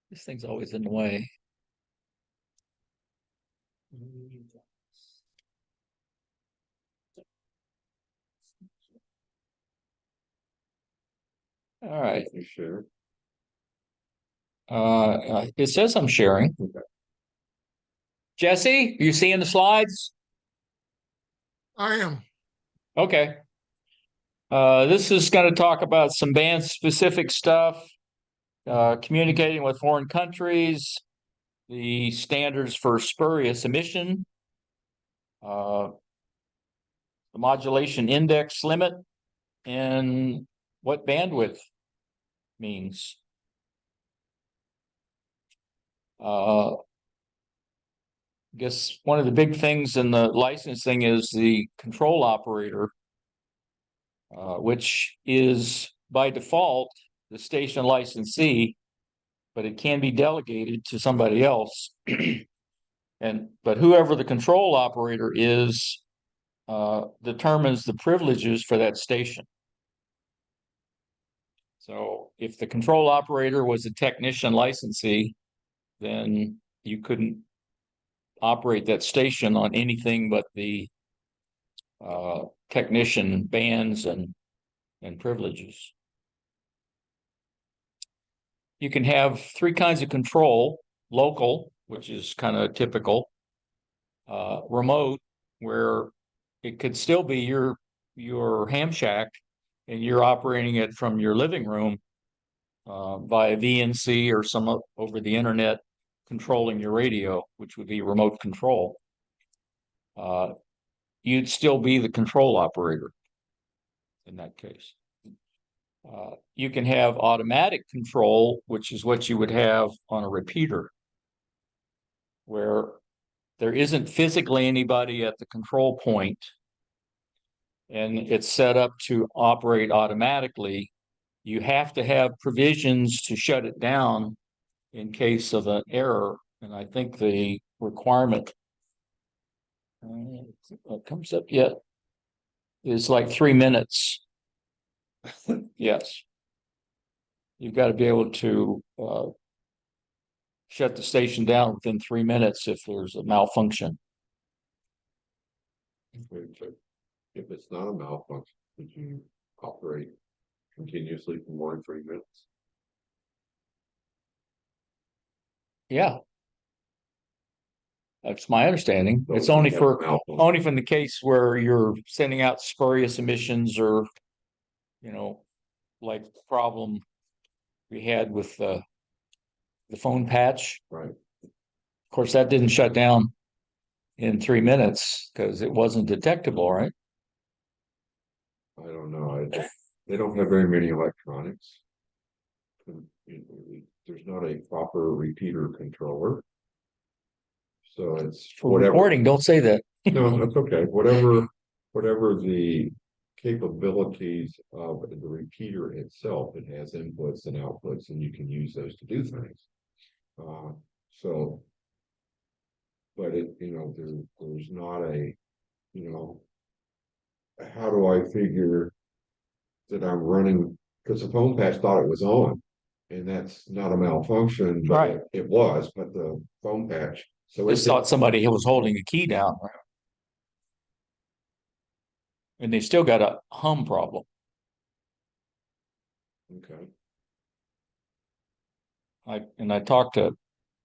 This thing's always in the way. All right. You sure? It says I'm sharing. Okay. Jesse, are you seeing the slides? I am. Okay. This is going to talk about some band specific stuff, communicating with foreign countries, the standards for spurious emission, the modulation index limit, and what bandwidth means. I guess one of the big things in the licensing is the control operator, which is by default the station licensee, but it can be delegated to somebody else. But whoever the control operator is determines the privileges for that station. So if the control operator was a technician licensee, then you couldn't operate that station on anything but the technician bands and privileges. You can have three kinds of control: local, which is kind of typical, remote, where it could still be your ham shack and you're operating it from your living room via VNC or some over the internet, controlling your radio, which would be remote control. You'd still be the control operator in that case. You can have automatic control, which is what you would have on a repeater, where there isn't physically anybody at the control point, and it's set up to operate automatically. You have to have provisions to shut it down in case of an error. And I think the requirement comes up yet is like 3 minutes. Yes. You've got to be able to shut the station down within 3 minutes if there's a malfunction. If it's not a malfunction, would you operate continuously for more than 3 minutes? Yeah. That's my understanding. So it's only from the case where you're sending out spurious emissions or, like the problem we had with the phone patch. Right. Of course, that didn't shut down in 3 minutes because it wasn't detectable, right? I don't know. They don't have very many electronics. There's not a proper repeater controller. So it's for recording. Don't say that. No, that's okay. Whatever the capabilities of the repeater itself, it has inputs and outputs, and you can use those to do things. But there's not a, how do I figure that I'm running, because the phone patch thought it was on, and that's not a malfunction, but right. It was, but the phone patch. So it thought somebody was holding a key down. And they still got a hum problem. Okay. I talked to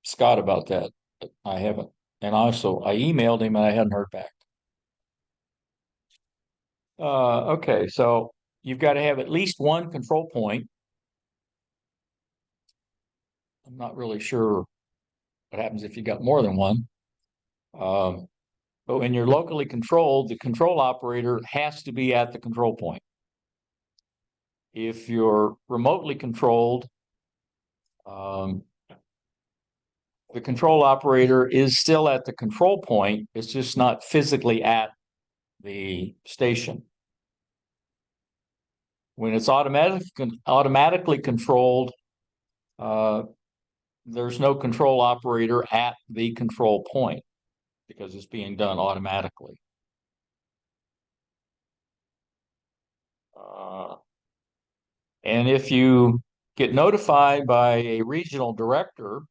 Scott about that. But I haven't. And also I emailed him and I hadn't heard back. Okay, so you've got to have at least one control point. I'm not really sure what happens if you got more than one. But when you're locally controlled, the control operator has to be at the control point. If you're remotely controlled, the control operator is still at the control point. It's just not physically at the station. When it's automatically controlled, there's no control operator at the control point because it's being done automatically. And if you get notified by a regional director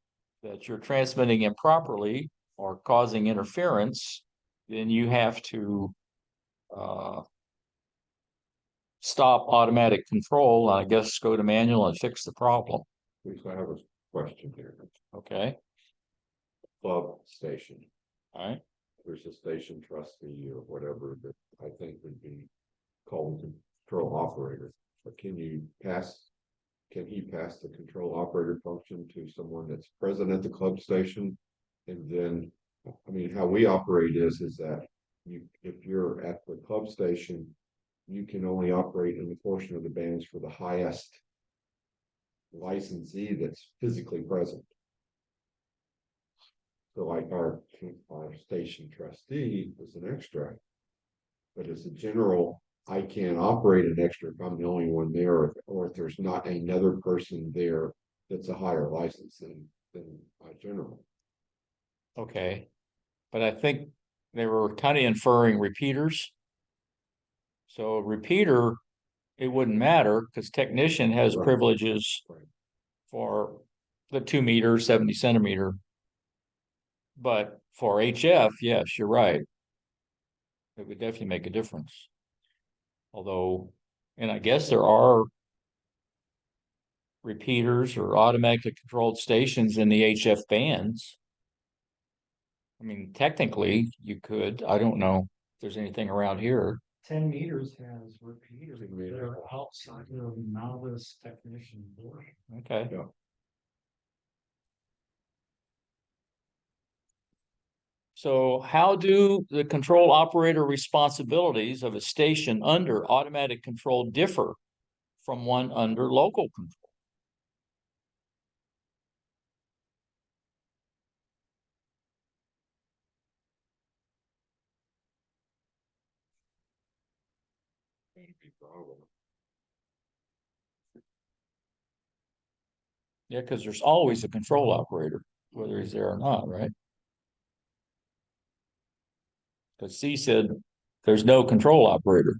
that you're transmitting improperly or causing interference, then you have to stop automatic control, I guess go to manual and fix the problem. So I have a question here. Okay. Club station. All right. There's a station trustee or whatever that I think would be called the control operator. But can he pass the control operator function to someone that's present at the club station? And then, I mean, how we operate is that if you're at the club station, you can only operate in the portion of the bands for the highest licensee that's physically present. So like our station trustee is an extra, but as a general, I can't operate an extra if I'm the only one there, or if there's not another person there that's a higher license than my general. Okay. But I think they were kind of inferring repeaters. So a repeater, it wouldn't matter because technician has Right. privileges Right. for the 2 meter, 70 centimeter. But for HF, yes, you're right. It would definitely make a difference. Although, and I guess there are repeaters or automatically controlled stations in the HF bands. I mean, technically you could, I don't know if there's anything around here. 10 meters has repeaters that are outside of novice technician board. Okay. Yeah. So how do the control operator responsibilities of a station under automatic control differ from one under local control? Yeah, because there's always a control operator, whether he's there or not, right? Because C said there's no control operator.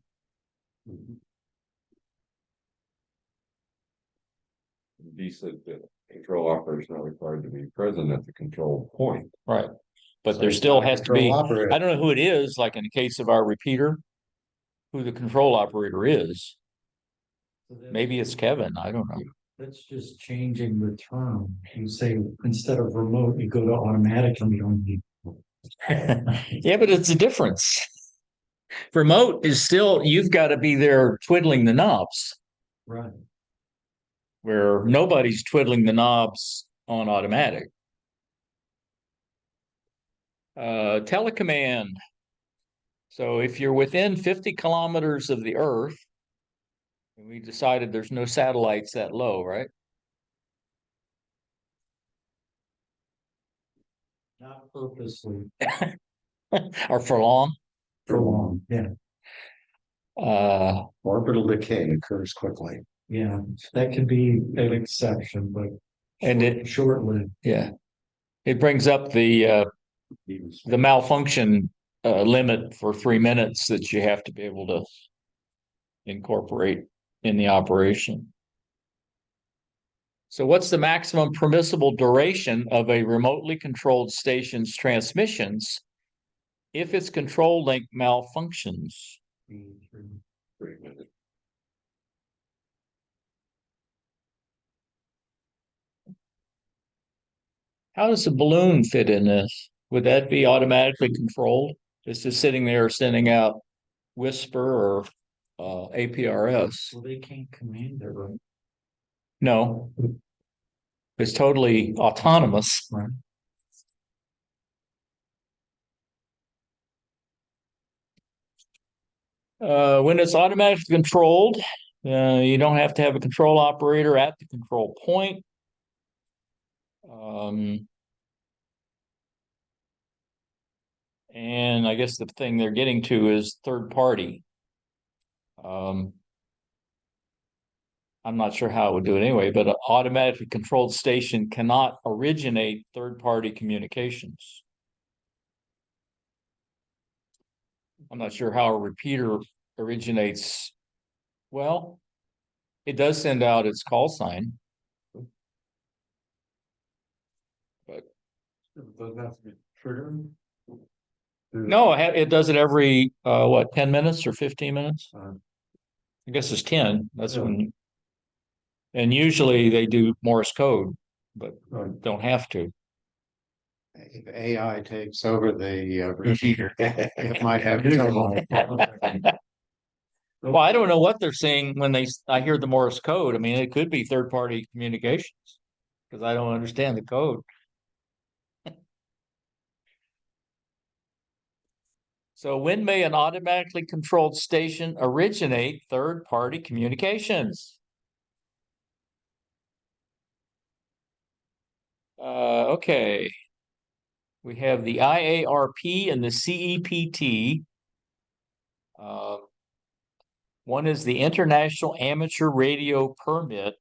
D said that control operator is not required to be present at the control point. Right. But So there he's still not a has to be, control operator. I don't know who it is, like in the case of our repeater, who the control operator is. So that's- Maybe it's Kevin, I don't know. That's just changing the term. You say instead of remote, you go to automatic and you only. Yeah, but it's a difference. Remote is still, you've got to be there twiddling the knobs, Right. where nobody's twiddling the knobs on automatic. Telecommand. So if you're within 50 kilometers of the Earth, and we decided there's no satellites that low, right? Not purposely. Or for long. For long, yeah. Orbital decay occurs quickly. Yeah, that could be an exception, but And it, short-lived. yeah, it brings up the malfunction limit for 3 minutes that you have to be able to incorporate in the operation. So what's the maximum permissible duration of a remotely controlled station's transmissions if its control link malfunctions? 3 minutes. How does a balloon fit in this? Would that be automatically controlled? It's just sitting there sending out whisper or APRS? Well, they can't command it, right? No. It's totally autonomous. Right. When it's automatically controlled, you don't have to have a control operator at the control point. And I guess the thing they're getting to is third party. I'm not sure how it would do it anyway, but an automatically controlled station cannot originate third party communications. I'm not sure how a repeater originates. Well, It does send out its call sign. It doesn't have to be triggered. No, it does it every, what, 10 minutes or 15 minutes? Uh, I guess it's 10. That's Yeah. when, and usually they do Morse code, but Right. don't have to. If AI takes over the repeater, it might have trouble. Well, I don't know what they're saying when I hear the Morse code. I mean, it could be third-party communications because I don't understand the code. So when may an automatically controlled station originate third-party communications? Okay. We have the IARP and the CEPT. One is the International Amateur Radio Permit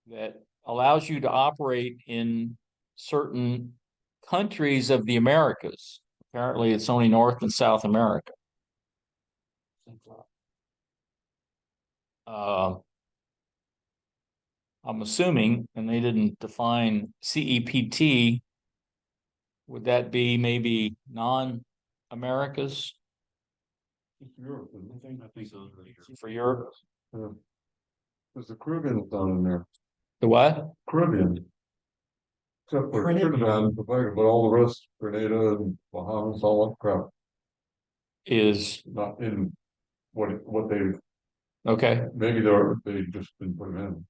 that allows you to operate in certain countries of the Americas. Apparently, it's only North and South America. I'm assuming, and they didn't define CEPT, would that be maybe non-Americas Europe, I think so. for Europe? There's the Caribbean down in there. The what? Caribbean. Except for Caribbean. Trinidad and Tobago, but all the rest, Grenada and Bahamas, all that crap, Is, not in what they, okay. maybe they just didn't put them in.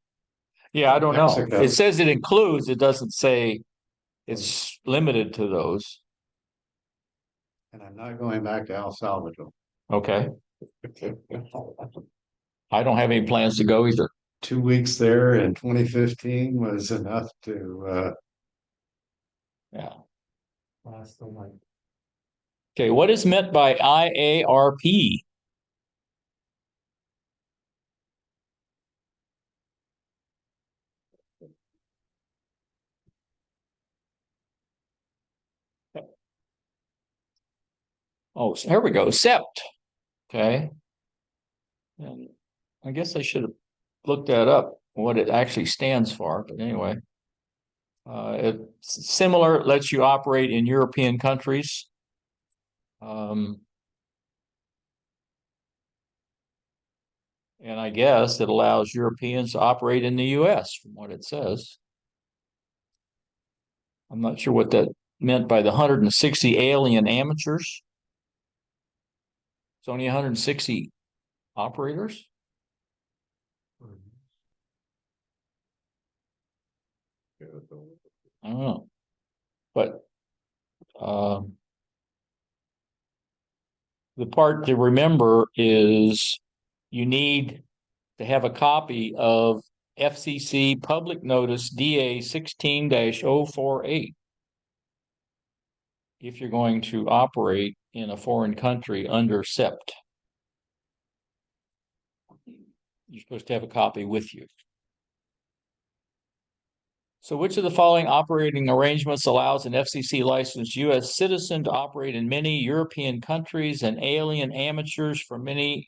Yeah, I don't know. Mexico. It says it includes, it doesn't say it's limited to those. And I'm not going back to El Salvador. Okay. I don't have any plans to go either. 2 weeks there in 2015 was enough to, Yeah. Last the light. Okay, what is meant by IARP? Oh, so here we go. SEPT. Okay. And I guess I should have looked that up, what it actually stands for, but anyway. It's similar, lets you operate in European countries. And I guess it allows Europeans to operate in the US from what it says. I'm not sure what that meant by the 160 alien amateurs. It's only 160 operators. Yeah, that's all. I don't know. But the part to remember is you need to have a copy of FCC Public Notice DA 16-048 if you're going to operate in a foreign country under SEPT. You're supposed to have a copy with you. So which of the following operating arrangements allows an FCC licensed U.S. citizen to operate in many European countries and alien amateurs from many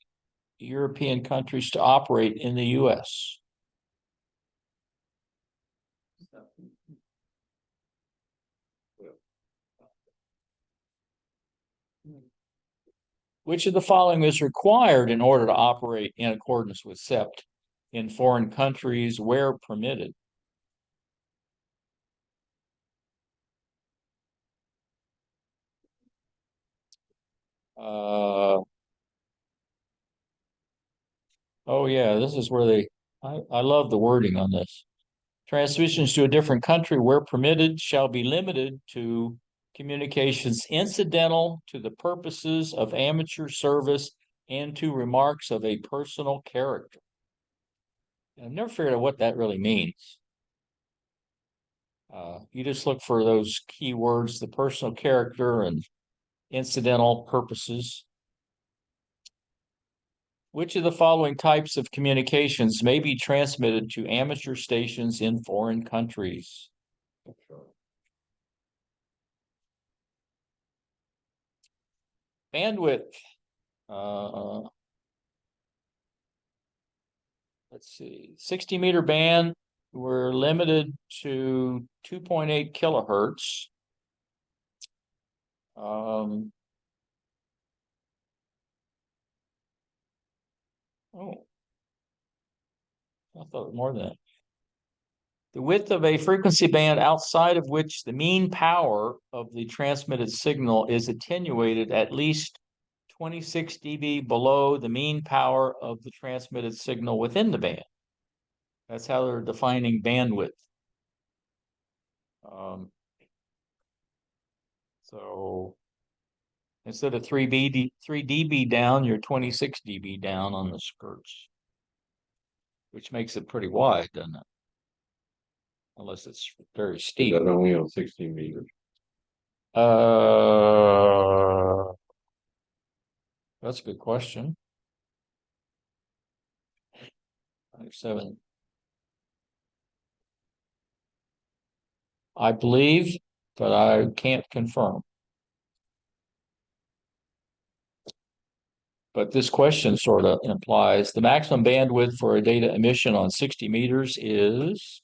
European countries to operate in the U.S.? Which of the following is required in order to operate in accordance with SEPT in foreign countries where permitted? Oh yeah, this is where I love the wording on this. Transmissions to a different country where permitted shall be limited to communications incidental to the purposes of amateur service and to remarks of a personal character. I've never figured out what that really means. You just look for those key words, the personal character and incidental purposes. Which of the following types of communications may be transmitted to amateur stations in foreign countries? Bandwidth. let's see, 60-meter band, we're limited to 2.8 kilohertz. Oh, I thought more than that. The width of a frequency band outside of which the mean power of the transmitted signal is attenuated at least 26 dB below the mean power of the transmitted signal within the band. That's how they're defining bandwidth. So instead of 3 dB down, you're 26 dB down on the skirts, which makes it pretty wide, doesn't it? Unless it's very steep. That only on 16 meters. That's a good question. 7. I believe, but I can't confirm. But this question sort of implies the maximum bandwidth for a data emission on 60 meters is.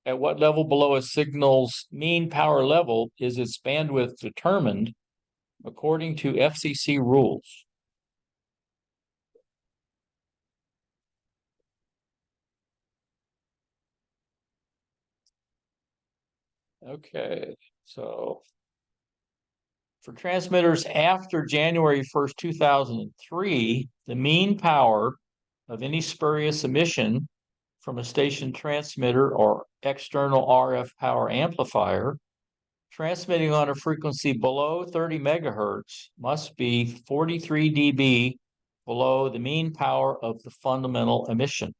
At what level below a signal's mean power level is its bandwidth determined according to FCC rules? Okay, so for transmitters after January 1st, 2003, the mean power of any spurious emission from a station transmitter or external RF power amplifier transmitting on a frequency below 30 megahertz must be 43 dB below the mean power of the fundamental emission.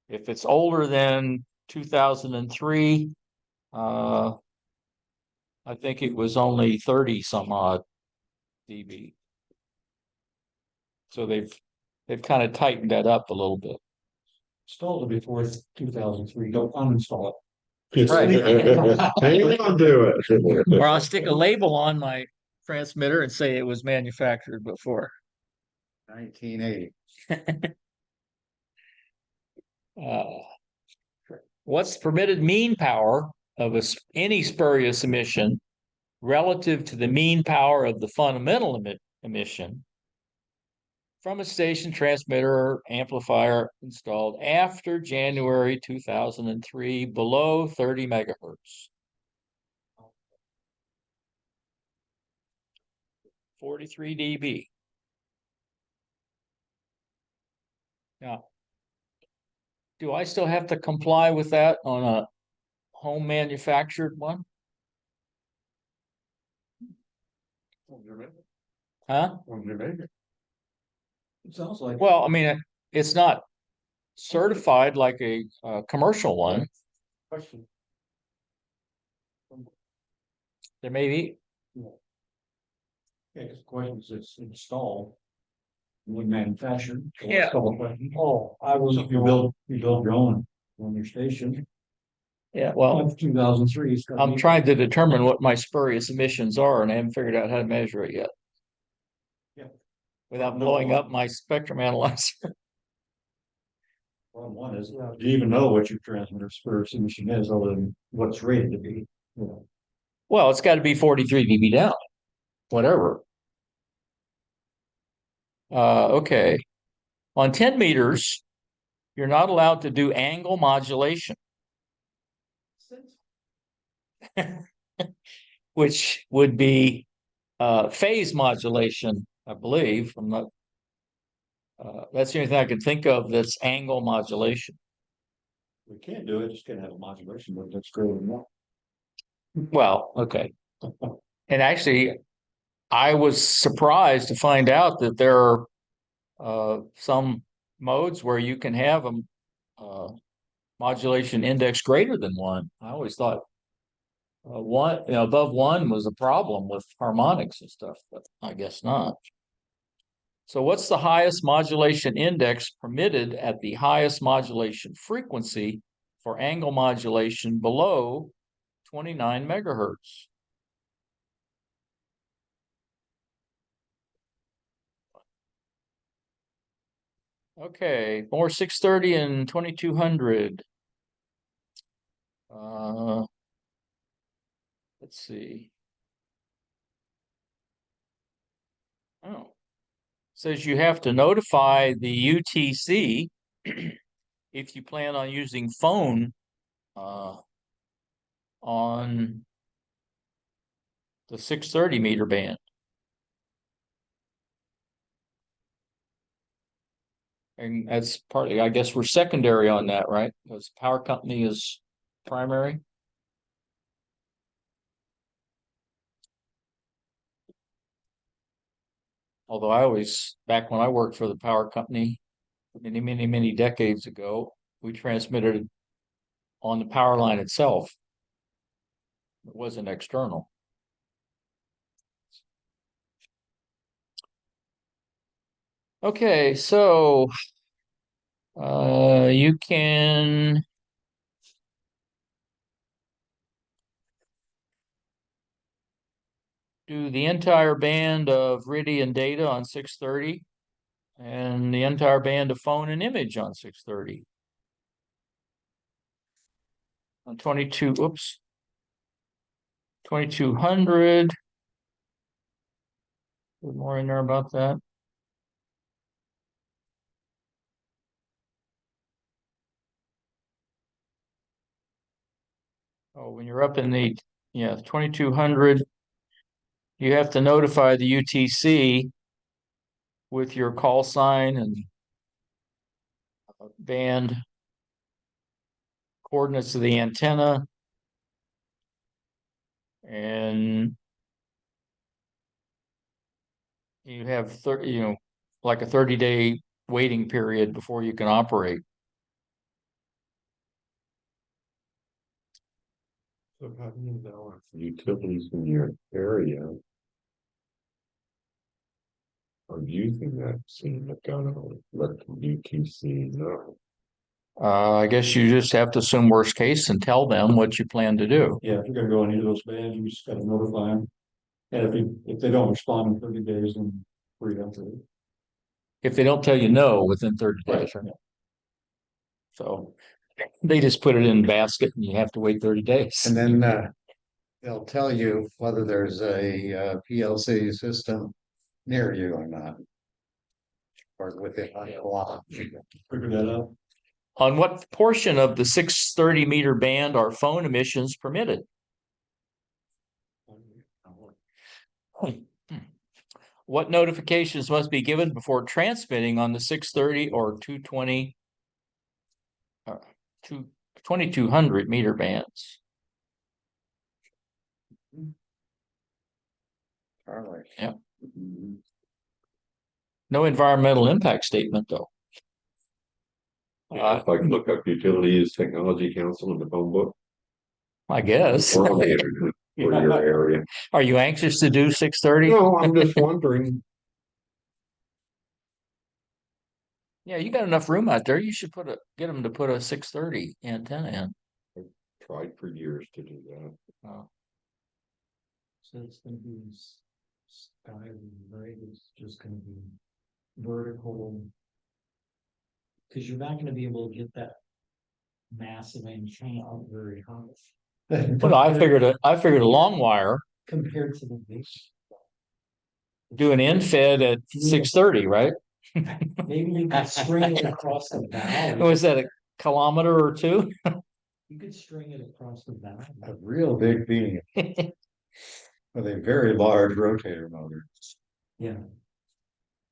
If it's older than 2003, I think it was only 30 some odd dB. So they've kind of tightened that up a little bit. Installed it before 2003, don't uninstall it. Right. Hang on to it. Or I'll stick a label on my transmitter and say it was manufactured before. 1980. What's the permitted mean power of any spurious emission relative to the mean power of the fundamental emission from a station transmitter or amplifier installed after January 2003 below 30 megahertz? 43 dB. Now, do I still have to comply with that on a home manufactured one? Huh? It sounds like. Well, I mean, it's not certified like a commercial one. Question. There may be. Yeah, because the question is it's installed. When manufactured. Yeah. Oh, I was, you build your own on your station. Yeah, well, 2003. I'm trying to determine what my spurious emissions are, and I haven't figured out how to measure it yet. Yeah. Without blowing up my spectrum analyzer. Problem one is, do you even know what your transmitter spurious emission is other than what's rated to be? You know. Well, it's got to be 43 dB down, whatever. Okay. On 10 meters, you're not allowed to do angle modulation. Which would be phase modulation, I believe. I'm not. That's the only thing I can think of that's angle modulation. We can't do it, just can't have a modulation, but that's great enough. Well, okay. And actually, I was surprised to find out that there are some modes where you can have a modulation index greater than 1. I always thought one, above 1 was a problem with harmonics and stuff, but I guess not. So what's the highest modulation index permitted at the highest modulation frequency for angle modulation below 29 megahertz? Okay, more 630 and 2200. Let's see. Oh, says you have to notify the UTC if you plan on using phone on the 630 meter band. And that's partly, I guess we're secondary on that, right? Because power company is primary. Although I always, back when I worked for the power company, many decades ago, we transmitted on the power line itself. It wasn't external. Okay, so you can do the entire band of Ridian data on 630 and the entire band of phone and image on 630. On 2200. More in there about that. Oh, when you're up in the 2200, you have to notify the UTC with your call sign and band coordinates of the antenna, and you have like a 30-day waiting period before you can operate. So how do you know if utilities in your area are using that scene that gonna let the UTC know? I guess you just have to assume worst case and tell them what you plan to do. Yeah, if you're gonna go on any of those bands, you just gotta notify them. And if they don't respond in 30 days, then free up to it. If they don't tell you no within 30 days. Right. So they just put it in a basket and you have to wait 30 days. And then they'll tell you whether there's a PLC system near you or not. Or within a block. Figure that out. On what portion of the 630 meter band are phone emissions permitted? What notifications must be given before transmitting on the 630 or 220 2200 meter bands? Charlie. Yeah. No environmental impact statement, though. If I can look up Utilities Technology Council in the phone book. I guess. Or on the internet for your area. Are you anxious to do 630? No, I'm just wondering. Yeah, you got enough room out there. You should get them to put a 630 antenna in. Tried for years to do that. Oh. So it's gonna be sky, right? It's just gonna be vertical. Cause you're not gonna be able to get that massive antenna out very high. Well, I figured a long wire, Compared to the base. do an end fed at 630, right? Maybe you could string it across the valley. Was that a kilometer or two? You could string it across the valley. A real big beam with a very large rotator motor. Yeah.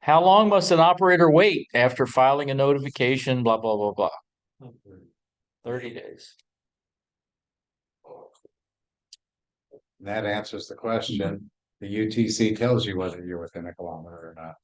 How long must an operator wait after filing a notification, blah, blah, blah, blah? 30 days. That answers the question. The UTC tells you whether you're within a kilometer or not.